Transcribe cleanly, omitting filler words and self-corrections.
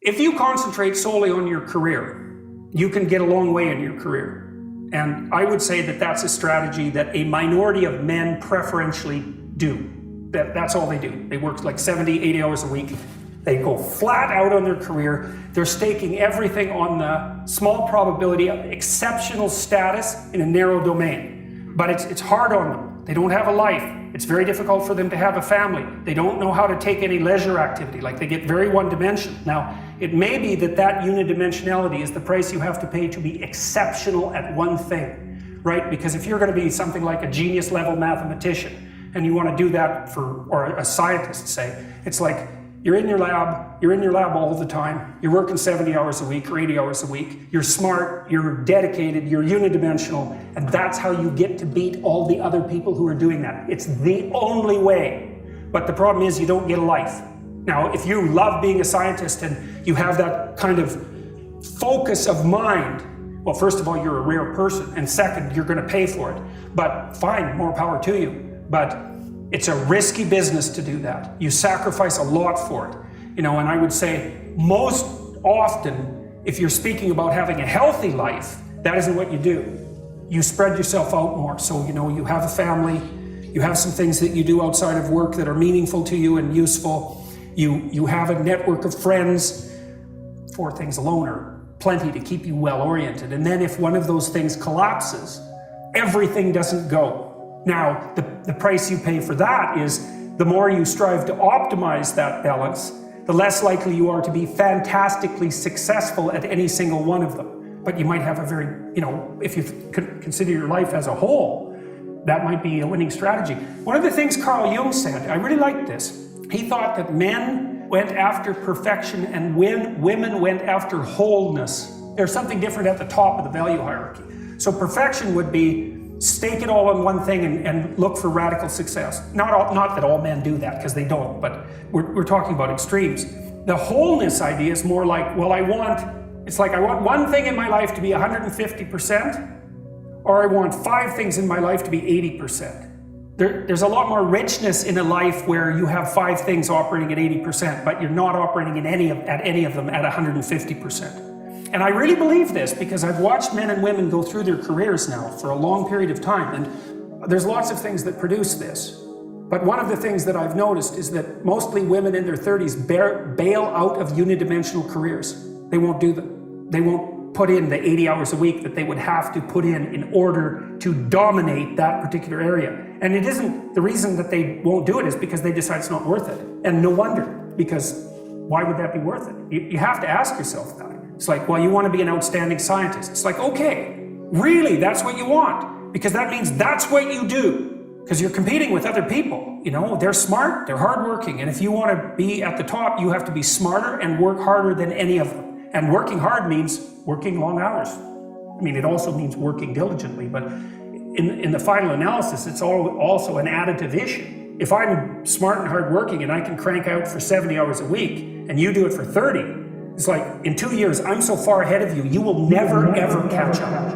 If you concentrate solely on your career, you can get a long way in your career. And I would say that that's a strategy that a minority of men preferentially do. That's all they do. They work like 70, 80 hours a week. They go flat out on their career. They're staking everything on the small probability of exceptional status in a narrow domain. But it's hard on them. They don't have a life. It's very difficult for them to have a family. They don't know how to take any leisure activity. Like, they get very one-dimensional. Now, it may be that that unidimensionality is the price you have to pay to be exceptional at one thing, right? Because if you're going to be something like a genius level mathematician and you want to do that or a scientist, say, it's like you're in your lab all the time, you're working 70 hours a week or 80 hours a week, you're smart, you're dedicated, you're unidimensional, and that's how you get to beat all the other people who are doing that. It's the only way. But the problem is you don't get a life. Now, if you love being a scientist and you have that kind of focus of mind, well, first of all, you're a rare person, and second, you're going to pay for it. But fine, more power to you. But it's a risky business to do that. You sacrifice a lot for it. And I would say most often, if you're speaking about having a healthy life, that isn't what you do. You spread yourself out more. So, you have a family, you have some things that you do outside of work that are meaningful to you and useful. You have a network of friends. 4 things alone are plenty to keep you well-oriented. And then if one of those things collapses, everything doesn't go. Now, the price you pay for that is the more you strive to optimize that balance, the less likely you are to be fantastically successful at any single one of them. But you might have a very, if you consider your life as a whole, that might be a winning strategy. One of the things Carl Jung said, I really liked this. He thought that men went after perfection and women went after wholeness. There's something different at the top of the value hierarchy. So perfection would be stake it all on one thing and look for radical success. Not that all men do that, because they don't, but we're talking about extremes. The wholeness idea is more like, well, I want one thing in my life to be 150%, or I want 5 things in my life to be 80%. There's a lot more richness in a life where you have 5 things operating at 80%, but you're not operating at any of them at 150%. And I really believe this because I've watched men and women go through their careers now for a long period of time, and there's lots of things that produce this. But one of the things that I've noticed is that mostly women in their 30s bail out of unidimensional careers. They won't do them. They won't put in the 80 hours a week that they would have to put in order to dominate that particular area. And it isn't, the reason that they won't do it is because they decide it's not worth it. And no wonder, because why would that be worth it? You have to ask yourself that. It's like, well, you want to be an outstanding scientist. It's like, okay, really, that's what you want? Because that means that's what you do. Because you're competing with other people. They're smart, they're hardworking. And if you want to be at the top, you have to be smarter and work harder than any of them. And working hard means working long hours. I mean, it also means working diligently, but in the final analysis, it's also an additive issue. If I'm smart and hardworking and I can crank out for 70 hours a week, and you do it for 30, it's like, in 2 years, I'm so far ahead of you, you will never, ever catch up.